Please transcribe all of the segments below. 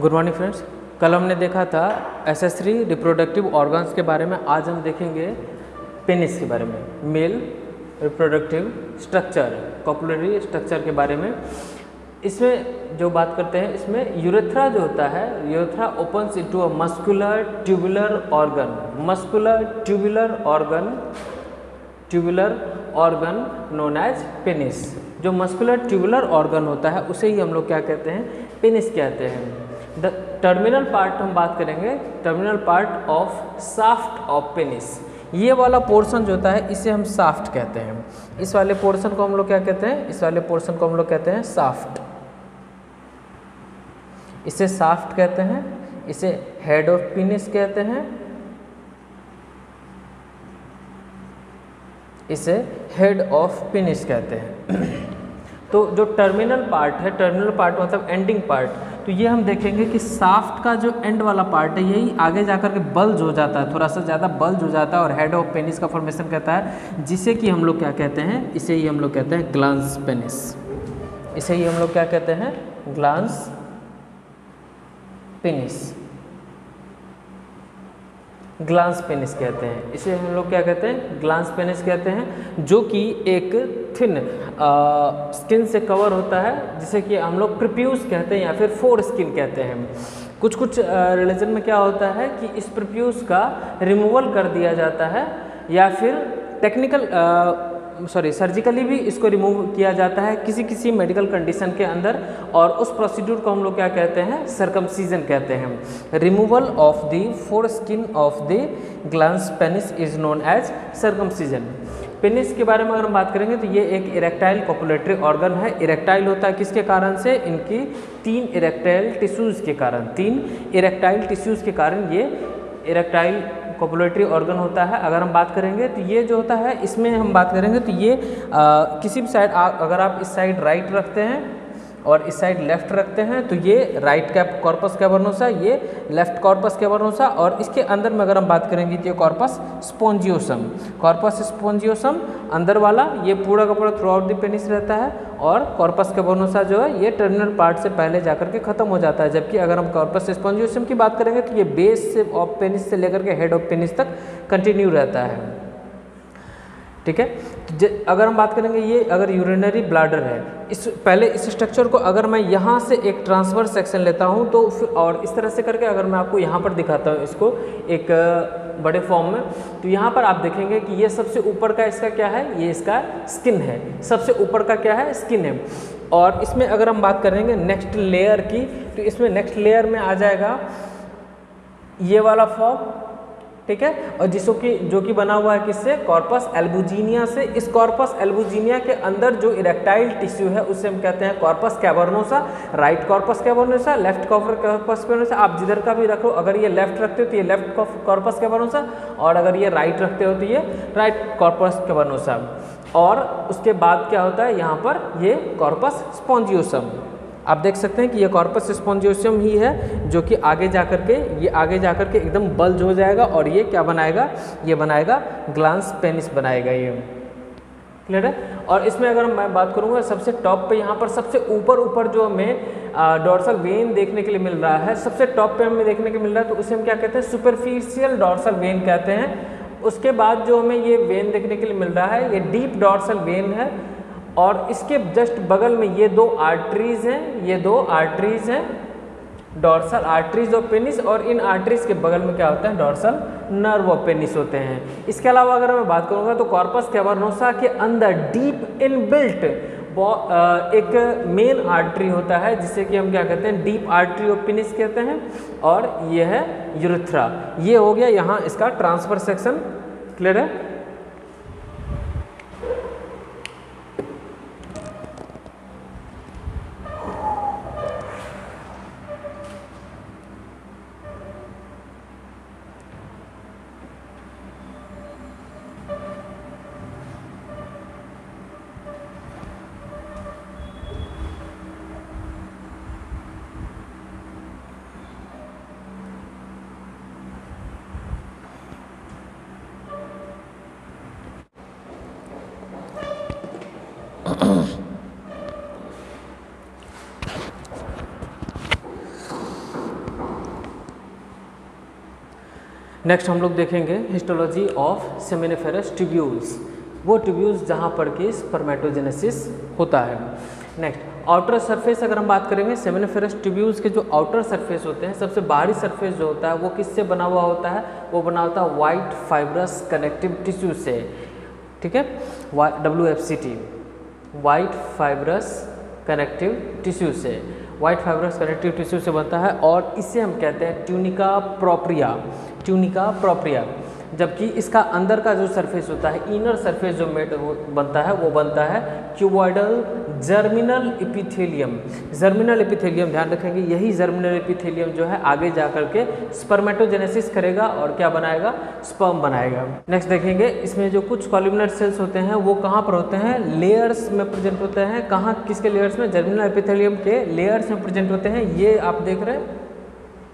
Good morning friends. कल हमने देखा था एसेसरी रिप्रोडक्टिव ऑर्गन्स के बारे में। आज हम देखेंगे पेनिस के बारे में, मेल रिप्रोडक्टिव स्ट्रक्चर, कॉपुलरी स्ट्रक्चर के बारे में। इसमें जो बात करते हैं, इसमें यूरेथ्रा जो होता है, urethra opens into a muscular tubular organ, muscular tubular organ known as penis. जो मस्कुलर ट्यूबुलर ऑर्गन होता है उसे ही हम लोग क्या कहते हैं, पेनिस कहते हैं। द टर्मिनल पार्ट हम बात करेंगे, terminal part of shaft of penis. ये वाला पोर्शन जो होता है इसे हम शाफ्ट कहते हैं। इस वाले पोर्शन को हम लोग क्या कहते हैं, इस वाले पोर्शन को हम लोग कहते हैं शाफ्ट। इसे शाफ्ट कहते हैं, इसे हेड ऑफ पेनिस कहते हैं, इसे हेड ऑफ पेनिस कहते हैं। तो जो टर्मिनल पार्ट है, टर्मिनल पार्ट मतलब एंडिंग पार्ट, तो ये हम देखेंगे कि शाफ्ट का जो एंड वाला पार्ट है यही आगे जाकर के बल्ज हो जाता है, थोड़ा सा ज़्यादा बल्ज हो जाता है और हेड ऑफ पेनिस का फॉर्मेशन करता है, जिसे कि हम लोग क्या कहते हैं, इसे ही हम लोग कहते हैं ग्लांस पेनिस। इसे ही हम लोग क्या कहते हैं, ग्लांस पेनिस, ग्लांस पेनिस कहते हैं। इसे हम लोग क्या कहते हैं, ग्लांस पेनिस कहते हैं, जो कि एक थिन स्किन से कवर होता है, जिसे कि हम लोग प्रीप्यूस कहते हैं या फिर फोर स्किन कहते हैं। कुछ रिलीजन में क्या होता है कि इस प्रीप्यूस का रिमूवल कर दिया जाता है या फिर सर्जिकली भी इसको रिमूव किया जाता है किसी किसी मेडिकल कंडीशन के अंदर, और उस प्रोसीड्यूर को हम लोग क्या कहते हैं, सर्कमसीजन कहते हैं। Removal of the foreskin of the glans penis is known as circumcision. Penis के बारे में अगर हम बात करेंगे तो ये एक इरेक्टाइल कॉपुलेटरी ऑर्गन है। इरेक्टाइल होता है किसके कारण से, इनकी 3 इरेक्टाइल टिश्यूज़ के कारण, 3 इरेक्टाइल टिश्यूज़ के कारण ये इरेक्टाइल कॉपुलेटरी ऑर्गन होता है। अगर हम बात करेंगे तो ये जो होता है, इसमें हम बात करेंगे तो ये किसी भी साइड, अगर आप इस साइड राइट रखते हैं और इस साइड लेफ्ट रखते हैं तो ये राइट कॉर्पस कैवर्नोसा, ये लेफ्ट कॉर्पस कैवर्नोसा, और इसके अंदर में अगर हम बात करेंगे तो ये कॉर्पस स्पोंजियोसम, कॉर्पस स्पोंजियोसम अंदर वाला, ये पूरा का पूरा थ्रू आउट द पेनिस रहता है, और कॉर्पस कैवर्नोसा जो है ये टर्मिनल पार्ट से पहले जाकर के खत्म हो जाता है। जबकि अगर हम कॉर्पस स्पोंजियोसम की बात करेंगे तो ये बेस से ऑफ पेनिस से लेकर के हेड ऑफ पेनिस तक कंटिन्यू रहता है। ठीक है, तो अगर हम बात करेंगे, ये अगर यूरिनरी ब्लैडर है, पहले इस स्ट्रक्चर को अगर मैं यहाँ से एक ट्रांसवर्स सेक्शन लेता हूँ तो फिर, और इस तरह से करके अगर मैं आपको यहाँ पर दिखाता हूँ इसको एक बड़े फॉर्म में, तो यहाँ पर आप देखेंगे कि ये सबसे ऊपर का इसका क्या है, ये इसका स्किन है, सबसे ऊपर का क्या है, स्किन है। और इसमें अगर हम बात करेंगे नेक्स्ट लेयर की, तो इसमें नेक्स्ट लेयर में आ जाएगा ये वाला फॉर्म, ठीक है, और जो कि बना हुआ है किससे, कॉर्पस एल्बुजिनिया से। इस कॉर्पस एल्बुजिनिया के अंदर जो इरेक्टाइल टिश्यू है उसे हम कहते हैं corpus cavernosa, right corpus cavernosa, left corpus cavernosa. आप जिधर का भी रखो, अगर ये लेफ्ट रखते हो तो ये लेफ्ट कॉर्पस कैवर्नोसा, और अगर ये राइट रखते हो तो ये राइट कॉर्पस कैवर्नोसा। और उसके बाद क्या होता है, यहाँ पर ये कॉर्पस स्पोंजियोसम, आप देख सकते हैं कि ये कॉर्पस स्पोंजियोसम ही है जो कि आगे जाकर के एकदम बल्ज हो जाएगा, और ये क्या बनाएगा, ये बनाएगा ग्लांस पेनिस बनाएगा, ये क्लियर है। और इसमें अगर मैं बात करूँगा सबसे टॉप पे, यहाँ पर सबसे ऊपर जो हमें डॉर्सल वेन देखने के लिए मिल रहा है, सबसे टॉप पे हमें देखने के मिल रहा है, तो उसे हम क्या कहते हैं, सुपरफिशियल डॉर्सल वेन कहते हैं। उसके बाद जो हमें ये वेन देखने के लिए मिल रहा है, ये डीप डॉर्सल वेन है, और इसके जस्ट बगल में ये 2 आर्टरीज हैं, ये 2 आर्टरीज हैं, डॉर्सल आर्टरीज ऑफ पेनिस, और इन आर्टरीज के बगल में क्या होता है, डॉर्सल नर्व ऑफ पेनिस होते हैं। इसके अलावा अगर मैं बात करूँगा तो कॉर्पस कैवर्नोसा के अंदर डीप इनबिल्ट एक मेन आर्टरी होता है, जिसे कि हम क्या कहते हैं, डीप आर्टरी ऑफ पेनिस कहते हैं, और ये है यूरेथ्रा। ये हो गया यहाँ इसका ट्रांसफर सेक्शन, क्लियर है। नेक्स्ट हम लोग देखेंगे हिस्टोलॉजी ऑफ सेमिनिफेरस ट्यूब्यूल्स, वो ट्यूब्यूल्स जहाँ पर कि स्पर्मेटोजेनेसिस होता है। नेक्स्ट आउटर सरफेस अगर हम बात करेंगे सेमिनिफेरस ट्यूब्यूल्स के जो आउटर सरफेस होते हैं, सबसे बाहरी सरफेस जो होता है वो किससे बना हुआ होता है, वो बना होता है वाइट फाइब्रस कनेक्टिव टिश्यू से, ठीक है, WFCT, white fibrous connective tissue से, वाइट फाइब्रस कनेक्टिव टिश्यू से बनता है और इसे हम कहते हैं ट्यूनिका प्रोप्रिया, ट्यूनिका प्रोप्रिया। जबकि इसका अंदर का जो सरफेस होता है, इनर सरफेस जो मेट बनता है वो बनता है cuboidal germinal epithelium. Germinal epithelium ध्यान रखेंगे, यही जर्मिनल एपिथेलियम जो है आगे जा करके स्पर्मेटोजेनेसिस करेगा और क्या बनाएगा, स्पर्म बनाएगा। नेक्स्ट देखेंगे इसमें जो कुछ कॉलमनर सेल्स होते हैं वो कहाँ पर होते हैं, लेयर्स में प्रेजेंट होते हैं। कहाँ, किसके लेयर्स में, जर्मिनल एपिथेलियम के लेयर्स में प्रेजेंट होते हैं। ये आप देख रहे हैं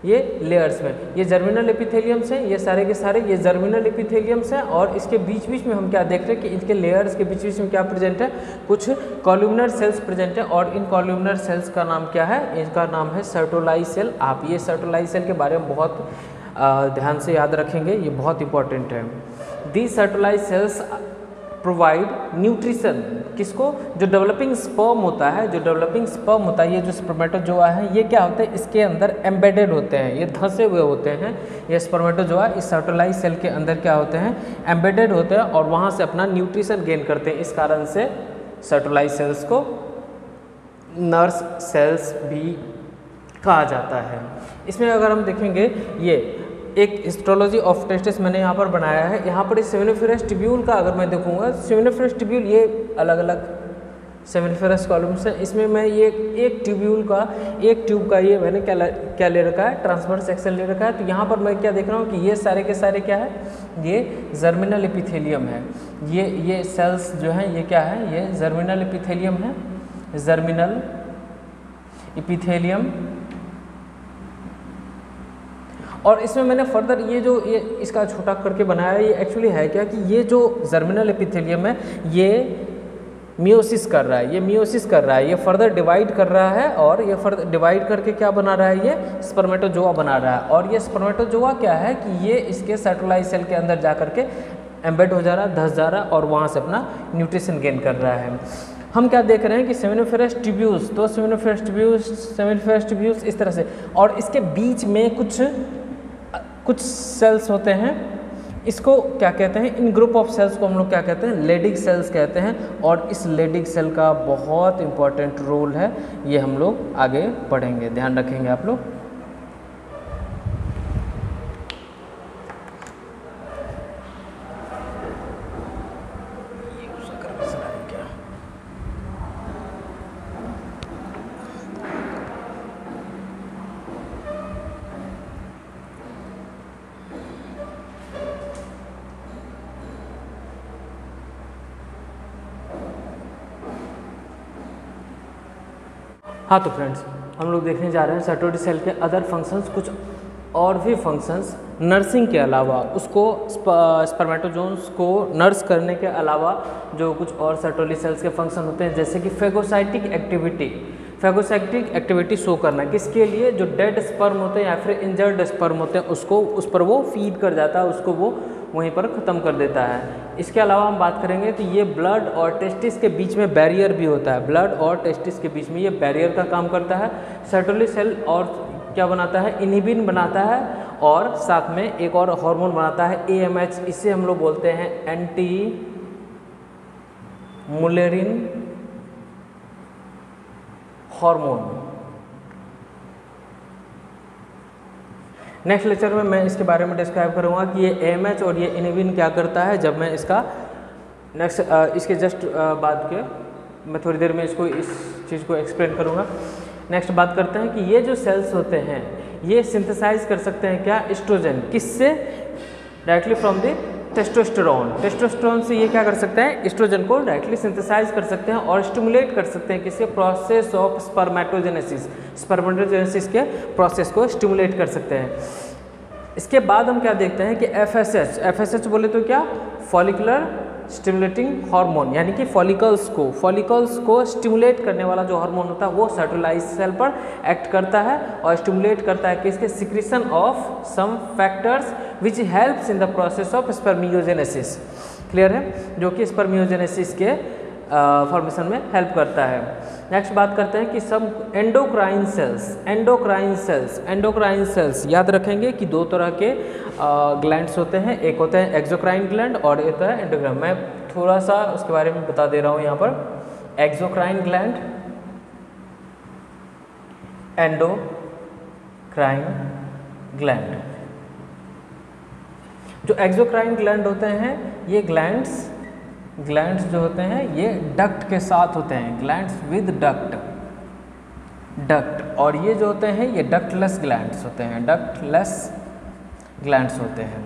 ये लेयर्स में, ये जर्मिनल एपिथेलियम से, ये सारे के सारे ये जर्मिनल एपिथेलियम से, और इसके बीच बीच में हम क्या देख रहे हैं कि इनके लेयर्स के बीच बीच में क्या प्रेजेंट है, कुछ कॉलमनर सेल्स प्रेजेंट है। और इन कॉलमनर सेल्स का नाम क्या है, इनका नाम है सर्टोलाई सेल। आप ये सर्टोलाई सेल के बारे में बहुत ध्यान से याद रखेंगे, ये बहुत इंपॉर्टेंट है। दी सर्टोलाई सेल्स प्रोवाइड न्यूट्रिशन, किसको, जो डेवलपिंग स्पर्म होता है, जो डेवलपिंग स्पर्म होता है, ये जो स्पर्मेटोजोआ है ये क्या होते हैं, इसके अंदर एम्बेडेड होते हैं, ये धंसे हुए होते हैं। ये स्पर्मेटोजोआ इस सर्टोलाई सेल के अंदर क्या होते हैं, एम्बेडेड होते हैं और वहाँ से अपना न्यूट्रिशन गेन करते हैं। इस कारण से सर्टोलाई सेल्स को नर्स सेल्स भी कहा जाता है। इसमें अगर हम देखेंगे, ये एक हिस्टोलॉजी ऑफ टेस्टिस मैंने यहाँ पर बनाया है। यहाँ पर इस सेमिनिफेरस ट्यूब्यूल का अगर मैं देखूँगा, सेमिनिफेरस ट्यूब्यूल ये अलग अलग सेमिनिफेरस कॉलम्स है। इसमें मैं ये एक ट्यूब्यूल का, एक ट्यूब का ये मैंने क्या ले रखा है, ट्रांसवर्स सेक्शन ले रखा है। तो यहाँ पर मैं क्या देख रहा हूँ कि ये सारे के सारे क्या है, ये जर्मिनल एपिथेलियम है। ये सेल्स जो हैं ये क्या है, ये जर्मिनल एपिथेलियम है, जर्मिनल एपिथेलियम। और इसमें मैंने फर्दर ये इसका छोटा करके बनाया है, ये एक्चुअली है क्या कि ये जो जर्मिनल एपिथेलियम है ये मियोसिस कर रहा है, ये मियोसिस कर रहा है, ये फर्दर डिवाइड कर रहा है और ये फर्दर डिवाइड करके क्या बना रहा है, ये स्पर्मेटोजोआ बना रहा है। और ये स्पर्मेटोजोआ क्या है कि ये इसके सर्टोलाई सेल के अंदर जा करके एम्बेड हो जा रहा है, धंस जा रहा है और वहाँ से अपना न्यूट्रिशन गेन कर रहा है। हम क्या देख रहे हैं कि सेमिनिफेरस ट्यूब्यूल्स, तो सेमिनिफेरस ट्यूब्यूल्स इस तरह से, और इसके बीच में कुछ सेल्स होते हैं, इसको क्या कहते हैं, इन ग्रुप ऑफ सेल्स को हम लोग क्या कहते हैं, लेडिग सेल्स कहते हैं। और इस लेडिग सेल का बहुत इंपॉर्टेंट रोल है, ये हम लोग आगे पढ़ेंगे, ध्यान रखेंगे आप लोग। हाँ तो फ्रेंड्स, हम लोग देखने जा रहे हैं सर्टोरी सेल के अदर फंक्शंस, कुछ और भी फंक्शंस नर्सिंग के अलावा, उसको स्पर्मेटोजोन्स को नर्स करने के अलावा जो कुछ और सर्टोरी सेल्स के फंक्शन होते हैं, जैसे कि फेगोसाइटिक एक्टिविटी शो करना, किसके लिए, जो डेड स्पर्म होते हैं या फिर इंजर्ड स्पर्म होते हैं उसको, उस पर वो फीड कर जाता है, उसको वो वहीं पर ख़त्म कर देता है। इसके अलावा हम बात करेंगे तो ये ब्लड और टेस्टिस के बीच में बैरियर भी होता है, ब्लड और टेस्टिस के बीच में ये बैरियर का काम करता है। सर्टोरी सेल और क्या बनाता है, इनहिबिन बनाता है और साथ में एक और हार्मोन बनाता है AMH, इसे हम लोग बोलते हैं एंटी मुलेरिन हार्मोन। नेक्स्ट लेक्चर में मैं इसके बारे में डिस्क्राइब करूंगा कि ये AMH और ये इनहिबिन क्या करता है। जब मैं इसका नेक्स्ट इसके जस्ट बाद के मैं थोड़ी देर में इसको इस चीज़ को एक्सप्लेन करूंगा। नेक्स्ट बात करते हैं कि ये जो सेल्स होते हैं ये सिंथेसाइज कर सकते हैं क्या, एस्ट्रोजन, किससे, directly from the testosterone. Testosterone से ये क्या कर सकते हैं, एस्ट्रोजन को डायरेक्टली सिंथेसाइज कर सकते हैं और स्टिमुलेट कर सकते हैं किसी प्रोसेस ऑफ स्पर्मेटोजेनेसिस, स्पर्मेटोजेनेसिस के प्रोसेस को स्टिमुलेट कर सकते हैं। इसके बाद हम क्या देखते हैं कि FSH बोले तो क्या, फॉलिकुलर स्टिमुलेटिंग हार्मोन, यानी कि फॉलिकल्स को स्टिमुलेट करने वाला जो हार्मोन होता है वो सर्टोलाइज सेल पर एक्ट करता है और स्टिमुलेट करता है किसके secretion of some factors which helps in the process of spermiogenesis. Clear है, जो कि स्पर्मियोजेनेसिस के फॉर्मेशन में हेल्प करता है। नेक्स्ट बात करते हैं कि सब एंडोक्राइन सेल्स याद रखेंगे कि दो तरह के ग्लैंड्स होते हैं, एक होते हैं एक्सोक्राइन ग्लैंड और एक होता है एंडोक्राइन। मैं थोड़ा सा उसके बारे में बता दे रहा हूँ यहाँ पर। Exocrine gland, endocrine gland. जो एक्सोक्राइन ग्लैंड होते हैं ये ग्लैंड्स जो होते हैं ये डक्ट के साथ होते हैं, ग्लैंड्स विद डक्ट। और ये जो होते हैं ये डक्टलेस ग्लैंड्स होते हैं,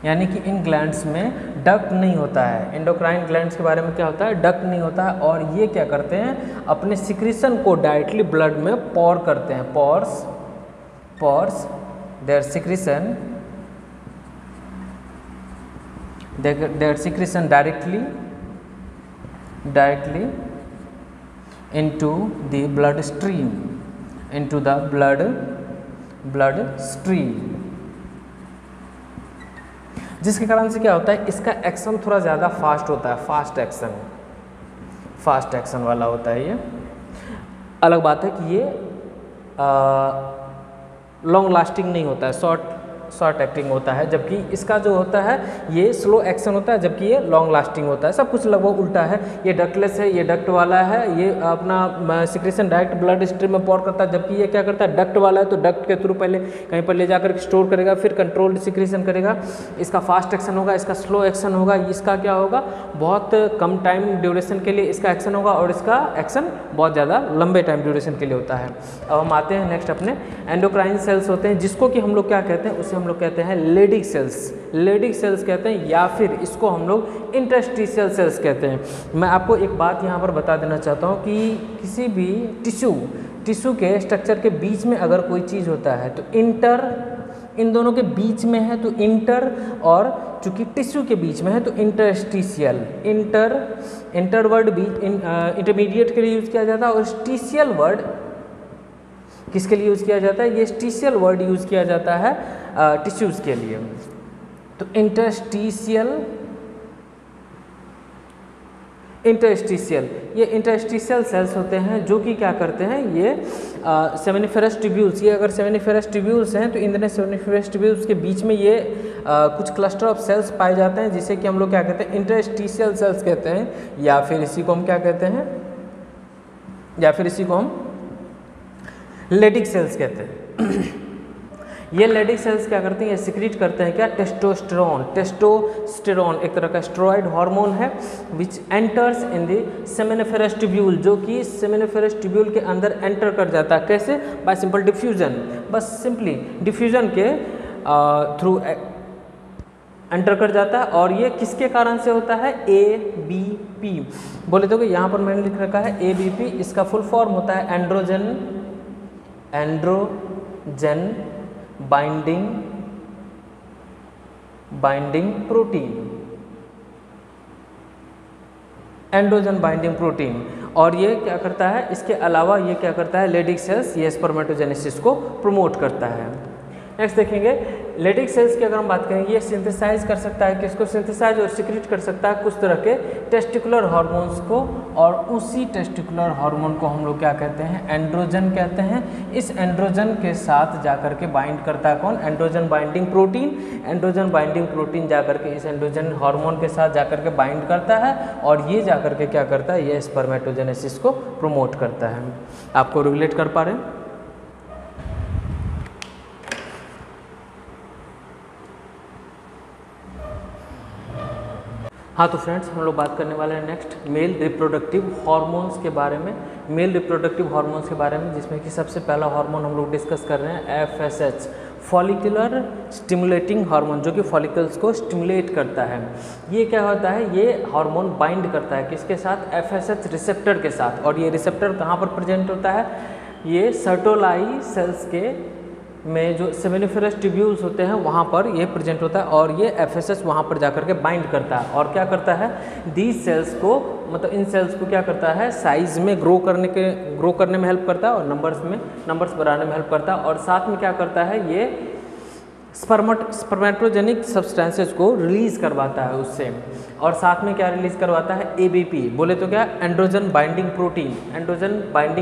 यानी कि इन ग्लैंड्स में डक्ट नहीं होता है। एंडोक्राइन ग्लैंड्स के बारे में क्या होता है, डक्ट नहीं होता है। और ये क्या करते हैं, अपने सिक्रीशन को डायरेक्टली ब्लड में पॉर करते हैं, pours there secretion directly into the blood stream, जिसके कारण से क्या होता है, इसका एक्शन थोड़ा ज़्यादा फास्ट होता है, फास्ट एक्शन वाला होता है। ये अलग बात है कि ये लॉन्ग लास्टिंग नहीं होता है, शॉर्ट एक्टिंग होता है, जबकि इसका जो होता है ये स्लो एक्शन होता है, जबकि ये लॉन्ग लास्टिंग होता है। सब कुछ लगभग उल्टा है, ये डक्टलेस है, ये डक्ट वाला है, ये अपना सिक्रेशन डायरेक्ट ब्लड स्ट्रीम में पॉर करता है, जबकि ये क्या करता है, डक्ट वाला है तो डक्ट के थ्रू पहले कहीं पर ले जाकर स्टोर करेगा, फिर कंट्रोल्ड सिक्रेशन करेगा। इसका फास्ट एक्शन होगा, इसका स्लो एक्शन होगा। इसका क्या होगा, बहुत कम टाइम ड्यूरेशन के लिए इसका एक्शन होगा और इसका एक्शन बहुत ज़्यादा लंबे टाइम ड्यूरेशन के लिए होता है। अब हम आते हैं नेक्स्ट अपने एंडोक्राइन सेल्स होते हैं, जिसको कि हम लोग क्या कहते हैं, उसे हम लोग कहते हैं लेडिक सेल्स कहते हैं, या फिर इसको हम लोग इंटरस्टिशियल सेल्स कहते हैं। मैं आपको एक बात यहाँ पर बता देना चाहता हूँ कि किसी भी टिश्यू के स्ट्रक्चर के बीच में अगर कोई चीज़ होता है तो इन दोनों के बीच में है तो इंटर, और चूंकि टिश्यू के बीच में है तो इंटरस्टिशियल। इंटर वर्ड इंटरमीडिएट के लिए यूज़ किया जाता है और स्टिशियल वर्ड किसके लिए यूज़ किया जाता है, ये स्टिशियल वर्ड यूज़ किया जाता है टिश्यूज़ के लिए। तो ये इंटरस्टिशियल सेल्स होते हैं जो कि क्या करते हैं, ये सेमिनिफेरस ट्यूब्यूल्स, ये अगर सेमिनिफेरस ट्यूब्यूल्स हैं तो इन सेमिनिफेरस ट्यूब्यूल्स के बीच में ये कुछ क्लस्टर ऑफ सेल्स पाए जाते हैं, जिसे कि हम लोग क्या कहते हैं, इंटरस्टिशियल सेल्स कहते हैं, या फिर इसी को हम क्या कहते हैं, लेडिक सेल्स कहते हैं। ये लेडिक सेल्स क्या करते हैं, ये सिक्रीट करते हैं क्या, टेस्टोस्टेरोन एक तरह का स्टेरॉइड हार्मोन है, which enters in the seminiferous tubule, जो कि सेमिनिफेरस ट्यूब्यूल के अंदर एंटर कर जाता है। कैसे, बाय सिंपल डिफ्यूजन, बस सिंपली डिफ्यूजन के थ्रू एंटर कर जाता है। और ये किसके कारण से होता है, ABP बोले तो यहाँ पर मैंने लिख रखा है ABP, इसका फुल फॉर्म होता है एंड्रोजन बाइंडिंग प्रोटीन। और ये क्या करता है, इसके अलावा ये क्या करता है, लेडिक सेल्स ये स्पर्मेटोजेनेसिस को प्रमोट करता है। नेक्स्ट देखेंगे लेडिक सेल्स की अगर हम बात करें, ये सिंथेसाइज कर सकता है, किसको सिंथेसाइज और सिक्रीट कर सकता है, कुछ तरह के टेस्टिकुलर हार्मोन्स को, और उसी टेस्टिकुलर हार्मोन को हम लोग क्या कहते हैं, एंड्रोजन कहते हैं। इस एंड्रोजन के साथ जाकर के बाइंड करता है कौन, एंड्रोजन बाइंडिंग प्रोटीन जाकर के इस एंड्रोजन हार्मोन के साथ जाकर के बाइंड करता है, और ये जाकर के क्या करता है, ये स्पर्मेटोजेनेसिस को प्रमोट करता है। आपको रिलेट कर पा रहे हैं। हाँ तो फ्रेंड्स, हम लोग बात करने वाले हैं नेक्स्ट मेल रिप्रोडक्टिव हार्मोन्स के बारे में। जिसमें कि सबसे पहला हार्मोन हम लोग डिस्कस कर रहे हैं FSH, फॉलिकुलर स्टिमुलेटिंग हार्मोन, जो कि फॉलिकल्स को स्टिमुलेट करता है। ये क्या होता है, ये हार्मोन बाइंड करता है किसके साथ, FSH रिसेप्टर के साथ। और ये रिसेप्टर कहाँ पर प्रेजेंट होता है, ये सर्टोलाई सेल्स के में जो सेमिनिफेरस ट्यूब्यूल्स होते हैं वहाँ पर ये प्रेजेंट होता है और ये एफएसएस वहाँ पर जाकर के बाइंड करता है और क्या करता है, दीज सेल्स को मतलब इन सेल्स को क्या करता है, साइज में ग्रो करने में हेल्प करता है और नंबर्स बढ़ाने में हेल्प करता है और साथ में क्या करता है, ये स्पर्मेटोजेनिक सब्सटेंसेस को रिलीज करवाता है उससे और साथ में क्या रिलीज करवाता है, एबीपी बोले तो क्या, एंड्रोजन बाइंडिंग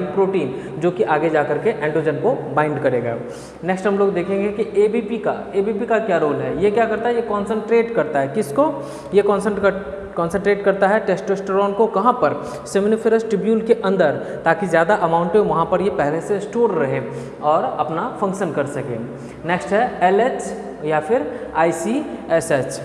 प्रोटीन जो कि आगे जाकर के एंड्रोजन को बाइंड करेगा। नेक्स्ट हम लोग देखेंगे कि एबीपी का क्या रोल है, ये क्या करता है, ये कॉन्सेंट्रेट करता है किसको, ये कॉन्सेंट्रेट करता है टेस्टोस्टेरोन को, कहाँ पर, सेमिनिफेरस ट्यूब्यूल के अंदर, ताकि ज़्यादा अमाउंट में वहाँ पर ये पहले से स्टोर रहे और अपना फंक्शन कर सके। नेक्स्ट है एलएच या फिर आईसीएसएच।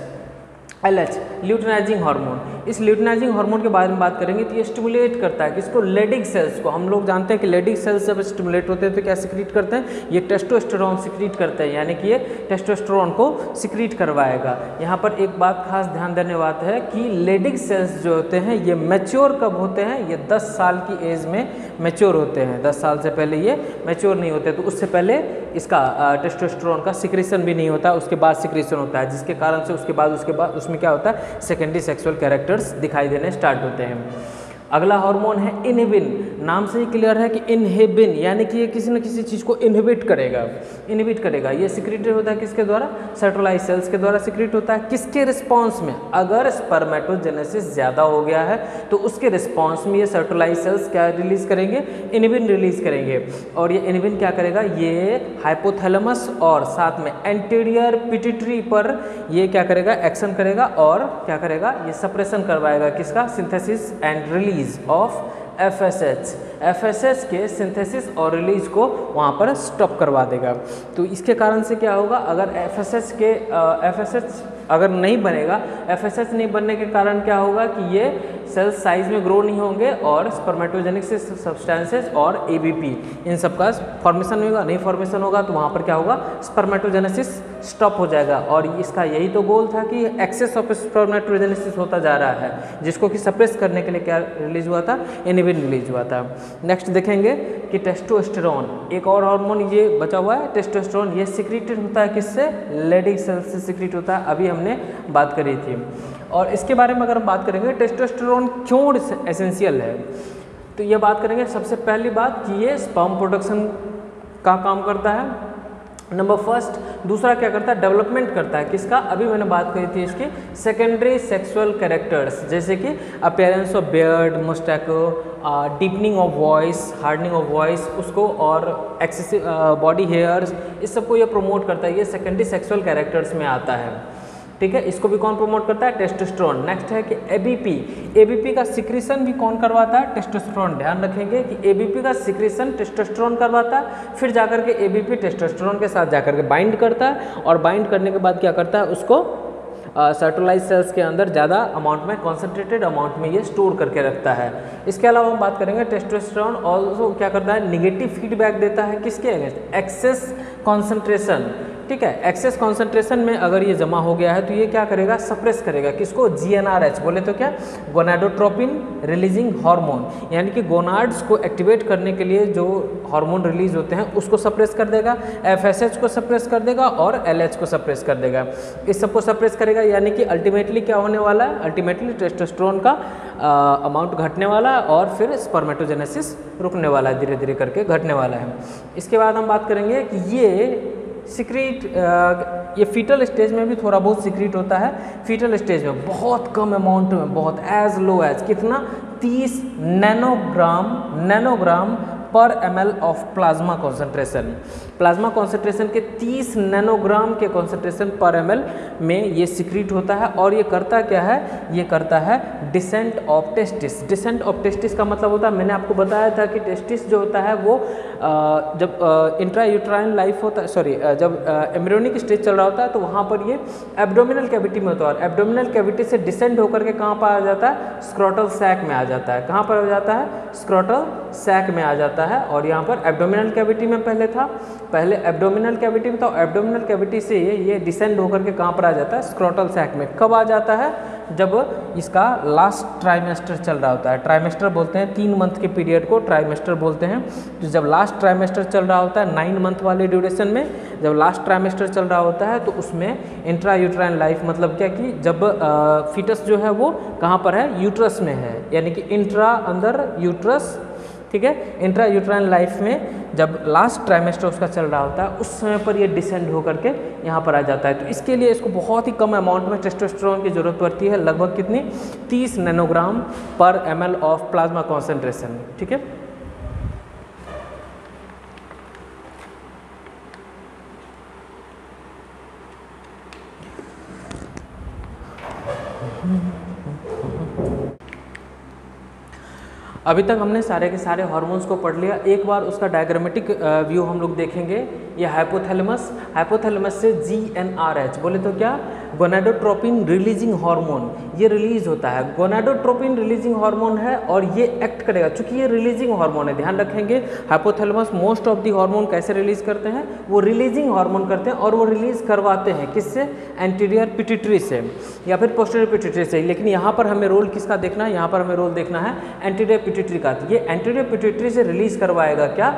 एलएच ल्यूटिनाइजिंग हार्मोन, इस ल्यूटिनाइजिंग हार्मोन के बारे में बात करेंगे तो ये स्टिमुलेट करता है किसको, लेडिग सेल्स को। हम लोग जानते हैं कि लेडिग सेल्स जब स्टिमुलेट होते हैं तो क्या सिक्रीट करते हैं, ये टेस्टोस्टेरोन सिक्रीट करते हैं, यानी कि ये टेस्टोस्टेरोन को सिक्रीट करवाएगा। यहाँ पर एक बात खास ध्यान देने बात है कि लेडिग सेल्स जो होते हैं ये मैच्योर कब होते हैं, ये 10 साल की एज में मैच्योर होते हैं, 10 साल से पहले ये मैच्योर नहीं होते, तो उससे पहले इसका टेस्टोस्टेरोन का सिक्रीशन भी नहीं होता, उसके बाद सिक्रीशन होता है, जिसके कारण से उसके बाद उसमें क्या होता है, सेकेंडरी सेक्सुअल कैरेक्टर्स दिखाई देने स्टार्ट होते हैं। अगला हार्मोन है इनहिबिन, नाम से ही क्लियर है कि इनहिबिन यानी कि ये किसी न किसी चीज़ को इनहिबिट करेगा। ये सिक्रीटेड होता है किसके द्वारा, सेंट्रलाइज सेल्स के द्वारा सिक्रीट होता है। किसके रिस्पॉन्स में, अगर स्पर्मेटोजेनेसिस ज़्यादा हो गया है तो उसके रिस्पॉन्स में ये सेंट्रलाइज सेल्स क्या रिलीज करेंगे, इनहिबिन रिलीज करेंगे और ये इनहिबिन क्या करेगा, ये हाइपोथैलेमस और साथ में एंटीरियर पिट्यूटरी पर ये क्या करेगा, एक्शन करेगा और क्या करेगा, ये सप्रेशन करवाएगा किसका, synthesis and release of FSH के सिंथेसिस और रिलीज को वहाँ पर स्टॉप करवा देगा। तो इसके कारण से क्या होगा, अगर एफएसएच अगर नहीं बनेगा, एफएसएच नहीं बनने के कारण क्या होगा कि ये सेल्स साइज में ग्रो नहीं होंगे और स्पर्मेटोजेनिक सब्सटेंसेस और एबीपी इन सब का फॉर्मेशन होगा तो वहाँ पर क्या होगा, स्पर्मेटोजेनेसिस स्टॉप हो जाएगा। और इसका यही तो गोल था कि एक्सेस ऑफ स्पर्मेटोजेनेसिस होता जा रहा है, जिसको कि सप्रेस करने के लिए क्या रिलीज हुआ था, इनहिबिन रिलीज हुआ था। नेक्स्ट देखेंगे कि टेस्टोस्टेरोन, एक और हार्मोन ये बचा हुआ है टेस्टोस्टेरोन, ये सिक्रीटेड होता है किससे, लेडिग सेल्स से सिक्रीट होता है, अभी हमने बात करी थी। और इसके बारे में अगर हम बात करेंगे टेस्टोस्टेरोन क्यों एसेंशियल है, तो ये बात करेंगे सबसे पहली बात कि ये स्पर्म प्रोडक्शन का काम करता है, नंबर फर्स्ट। दूसरा क्या करता है, डेवलपमेंट करता है किसका, अभी मैंने बात करी थी इसकी, सेकेंडरी सेक्सुअल कैरेक्टर्स, जैसे कि appearance of beard, moustache, deepening of voice, hardening of voice उसको, और एक्सेसिव बॉडी हेयर्स, इस सबको ये प्रमोट करता है, ये सेकेंडरी सेक्सुअल कैरेक्टर्स में आता है। ठीक है, इसको भी कौन प्रमोट करता है, टेस्टोस्टेरोन। नेक्स्ट है कि एबीपी का सिक्रीशन भी कौन करवाता है, टेस्टोस्टेरोन। ध्यान रखेंगे कि एबीपी का सिक्रीशन टेस्टोस्टेरोन करवाता है, फिर जाकर के एबीपी टेस्टोस्टेरोन के साथ जाकर के बाइंड करता है और बाइंड करने के बाद क्या करता है, उसको सर्टोलाइज सेल्स के अंदर ज़्यादा अमाउंट में, कॉन्सेंट्रेटेड अमाउंट में ये स्टोर करके रखता है। इसके अलावा हम बात करेंगे टेस्टोस्टेरोन ऑल्सो क्या करता है, निगेटिव फीडबैक देता है किसके अगेंस्ट, एक्सेस कॉन्सेंट्रेशन। ठीक है, एक्सेस कॉन्सेंट्रेशन में अगर ये जमा हो गया है तो ये क्या करेगा, सप्रेस करेगा किसको, जीएनआरएच बोले तो क्या, गोनाडोट्रोपिन रिलीजिंग हार्मोन, यानी कि गोनाड्स को एक्टिवेट करने के लिए जो हार्मोन रिलीज होते हैं उसको सप्रेस कर देगा, एफएसएच को सप्रेस कर देगा और एलएच को सप्रेस कर देगा। इस सबको सप्रेस करेगा, यानी कि अल्टीमेटली क्या होने वाला है, अल्टीमेटली टेस्टोस्टेरोन का अमाउंट घटने वाला है और फिर स्पर्मेटोजेनेसिस रुकने वाला है, धीरे धीरे करके घटने वाला है। इसके बाद हम बात करेंगे कि ये सिक्रीट, ये फीटल स्टेज में भी थोड़ा बहुत सिक्रीट होता है, फीटल स्टेज में बहुत कम अमाउंट में, बहुत एज लो एज कितना, 30 नैनोग्राम पर ml of plasma concentration. Plasma concentration के 30 नैनोग्राम के कॉन्सेंट्रेशन पर ml में ये सिक्रीट होता है और ये करता क्या है, ये करता है descent of testis. Descent of testis का मतलब होता है, मैंने आपको बताया था कि टेस्टिस जो होता है वो जब इंट्रायूट्राइन लाइफ होता है, सॉरी जब एम्ब्रियोनिक स्टेज चल रहा होता है तो वहाँ पर ये एब्डोमिनल कैविटी में होता है और एब्डोमिनल कैविटी से डिसेंड होकर के कहाँ पर आ जाता है, स्क्रोटल सैक में आ जाता है। कहाँ पर आ जाता है, स्क्रोटल सैक में आ जाता है और यहाँ पर एब्डोमिनल कैविटी में पहले था, पहले एब्डोमिनल कैविटी में था, एब्डोमिनल कैविटी से ये डिसेंड होकर के कहाँ पर आ जाता है, स्क्रोटल सैक में। कब आ जाता है, जब इसका लास्ट ट्राइमेस्टर चल रहा होता है। ट्राइमेस्टर बोलते हैं 3 मंथ के पीरियड को ट्राइमेस्टर बोलते हैं। तो जब लास्ट ट्राइमेस्टर चल रहा होता है 9 मंथ वाले ड्यूरेशन में, जब लास्ट ट्राइमेस्टर चल रहा होता है तो उसमें इंट्रा यूट्राइन लाइफ मतलब क्या कि जब फीटस जो है वो कहाँ पर है, यूट्रस में है, यानी कि इंट्रा अंदर यूट्रस, ठीक है। इंट्रा यूट्राइन लाइफ में जब लास्ट ट्राइमेस्टर उसका चल रहा होता है उस समय पर ये डिसेंड होकर के यहाँ पर आ जाता है। तो इसके लिए इसको बहुत ही कम अमाउंट में टेस्टोस्टेरोन की ज़रूरत पड़ती है, लगभग कितनी 30 नैनोग्राम पर ml ऑफ प्लाज्मा कॉन्सेंट्रेशन, ठीक है। अभी तक हमने सारे के सारे हार्मोन्स को पढ़ लिया। एक बार उसका डायग्रामेटिक व्यू हम लोग देखेंगे। ये हाइपोथैलेमस, हाइपोथैलेमस से GnRH बोले तो क्या, गोनाडोट्रोपिन रिलीजिंग हार्मोन, ये रिलीज होता है। गोनाडोट्रोपिन रिलीजिंग हार्मोन है और ये एक्ट करेगा, चूंकि ये रिलीजिंग हार्मोन है, ध्यान रखेंगे। Hypothalamus most of the hormone कैसे रिलीज करते हैं, वो रिलीजिंग हार्मोन करते हैं और वो रिलीज करवाते हैं किससे, एंटीरियर पिट्यूटरी से या फिर पोस्टीरियर पिट्यूटरी से। लेकिन यहाँ पर हमें रोल किसका देखना है, यहाँ पर हमें रोल देखना है एंटीरियर पिट्यूटरी का। ये एंटीरियर पिट्यूटरी से रिलीज करवाएगा क्या,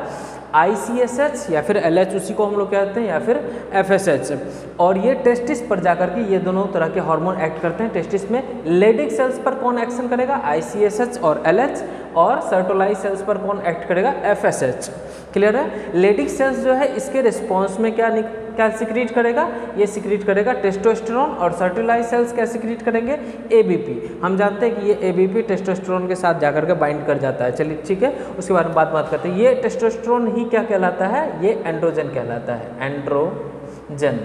ICSH या फिर LH, उसी को हम लोग कहते हैं, या फिर FSH। और ये टेस्टिस पर जाकर के ये दोनों तरह के हार्मोन एक्ट करते हैं। टेस्टिस में लेडिक सेल्स पर कौन एक्शन करेगा, ICSH और LH, और सर्टोलाई सेल्स पर कौन एक्ट करेगा, FSH। क्लियर है। लेडिक सेल्स जो है इसके रिस्पॉन्स में क्या सिक्रीट करेगा, ये सिक्रीट करेगा टेस्टोस्टेरोन, और सर्टोलाई सेल्स क्या सिक्रीट करेंगे, ABP। हम जानते हैं कि ये ABP टेस्टोस्टेरोन के साथ जाकर के बाइंड कर जाता है। चलिए ठीक है, उसके बारे में बात करते हैं। ये टेस्टोस्टेरोन ही क्या कहलाता है, ये एंड्रोजन कहलाता है, एंड्रोजन।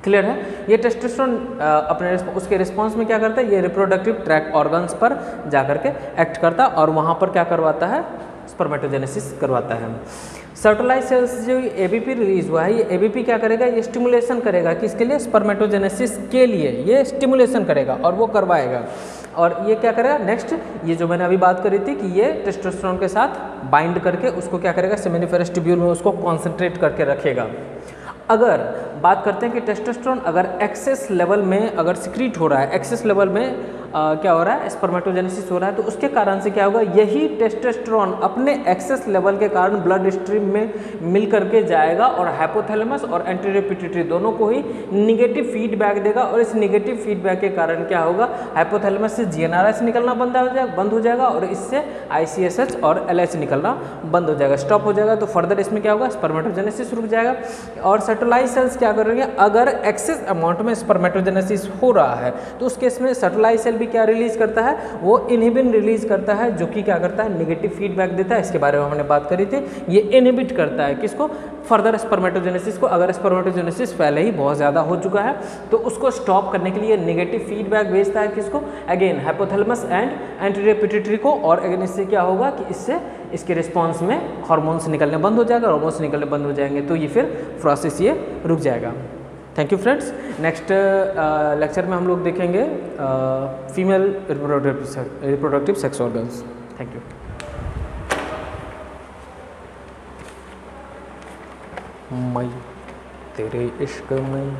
क्लियर है। ये टेस्टोस्टेरोन अपने उसके रिस्पॉन्स में क्या करता है, ये रिप्रोडक्टिव ट्रैक्ट ऑर्गन्स पर जाकर के एक्ट करता है और वहाँ पर क्या करवाता है, स्पर्मेटोजेनेसिस करवाता है। सर्टोलाई सेल्स जो ABP रिलीज हुआ है, ये ABP क्या करेगा, ये स्टिमुलेशन करेगा किसके लिए, स्पर्मेटोजेनेसिस के लिए ये स्टिमुलेशन करेगा और वो करवाएगा। और ये क्या करेगा नेक्स्ट, ये जो मैंने अभी बात करी थी कि ये टेस्टोस्टेरोन के साथ बाइंड करके उसको क्या करेगा, सेमिनिफेरस ट्यूब्यूल में उसको कॉन्सेंट्रेट करके रखेगा। अगर बात करते हैं कि टेस्टोस्टेरोन अगर एक्सेस लेवल में अगर सिक्रीट हो रहा है, एक्सेस लेवल में क्या हो रहा है, स्पर्मेटोजेनेसिस हो रहा है, तो उसके कारण से क्या होगा, यही टेस्टोस्टेरोन अपने एक्सेस लेवल के कारण ब्लड स्ट्रीम में मिल करके जाएगा और हाइपोथैलेमस और एंटीरियर पिट्यूटरी दोनों को ही निगेटिव फीडबैक देगा। और इस निगेटिव फीडबैक के कारण क्या होगा, हाइपोथैलेमस से GnRH निकलना बंद हो जाएगा और इससे ICSH और LH निकलना बंद हो जाएगा, स्टॉप हो जाएगा। तो फर्दर इसमें क्या होगा, स्पर्मेटोजेनेसिस रुक जाएगा। और सर्टोलाई सेल्स क्या करेंगे, अगर एक्सेस अमाउंट में स्पर्मेटोजेनेसिस हो रहा है तो उस केस में सर्टोलाई सेल क्या रिलीज करता है, वो इनहिबिन रिलीज करता है, जो कि क्या करता है, नेगेटिव फीडबैक देता है। इसके बारे में हमने बात करी थी। ये इनहिबिट करता है किसको, फर्दर स्पर्मेटोजेनेसिस को। अगर स्पर्मेटोजेनेसिस पहले ही बहुत ज़्यादा हो चुका है तो उसको स्टॉप करने के लिए नेगेटिव फीडबैक भेजता है किसको, again hypothalamus and anterior pituitary को। और अगेन इससे क्या होगा कि इससे इसके रिस्पॉन्स में हार्मोन्स निकलने बंद हो जाएगा, हार्मोन्स निकलने बंद हो जाएंगे तो ये फिर प्रोसेस ये रुक जाएगा। Thank you friends. Next lecture में हम लोग देखेंगे female reproductive sex organs. Thank you. मैं तेरे इश्क में